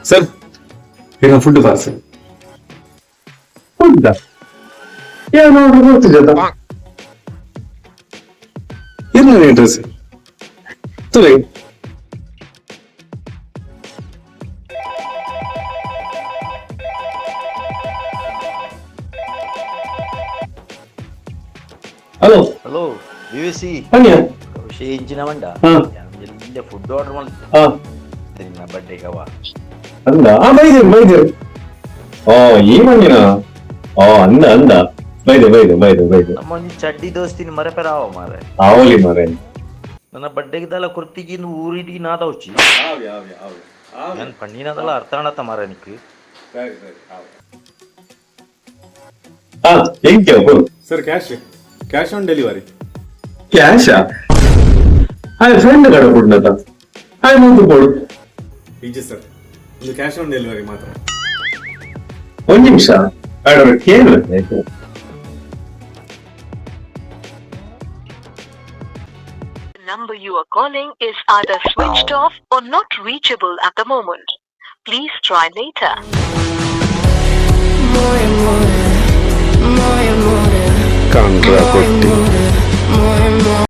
Sir ಈಗ food parcel. Food ಏನು ಗೊತ್ತಿಲ್ಲ. ಇರ್ಲಿ ಅಡ್ರೆಸ್ ತುಲೆ. ಹಲೋ ಹಲೋ ವಿವಿಸಿ ಬನ್ನಿಯ ಇಂಚಿನ ಮಂಡ ಎಲ್ಲಿ ಫುಡ್ ಆರ್ಡರ್ ಮಾಡಿ ನಿನ್ನ ಬಡ್ಡೆಗವ ಅಂದ ಬೈದೇರು ಈ ಮಂದಿನ ಅಂದ ಬೈದೆ ನಮ್ಮ ಒಂಜಿ ಚಡ್ಡಿ ದೋಸ್ತಿನ ಮರೆಪೆರಾವ ಮಾರೆ ಅವಲಿ ಮಾರೆ ನನ್ನ ಬಡ್ಡೆಗಿದ್ದಲ್ಲ ಕುರ್ತಿಗಿಂದು ಊರಿಡಿ ನಾದೌಚಿ ನಾನು ಪಣ್ಣಿನದಲ್ಲ ಅರ್ಥ ಆಣತ್ತ ಮಾರೆ ನಿಕ್ಕು ಹೆಂಗೆ ಸರ್ ಕ್ಯಾಶ್ ಆನ್ ಡೆಲಿವರಿ. ಕ್ಯಾಶಾ ಫ್ರೆಂಡ್ ಕಡೆ ಕೊಡ್ನತ ಮುಂದೆ ಕೊಡು. ಈಜಿ ಸರ್ ಒಂದು ಕ್ಯಾಶ್ ಆನ್ ಡೆಲಿವರಿ ಮಾತ್ರ. ಒಂದು ನಿಮಿಷ ಕೇಳಬೇಕು. Number you are calling is either switched off or not reachable at the moment. Please try later. Contra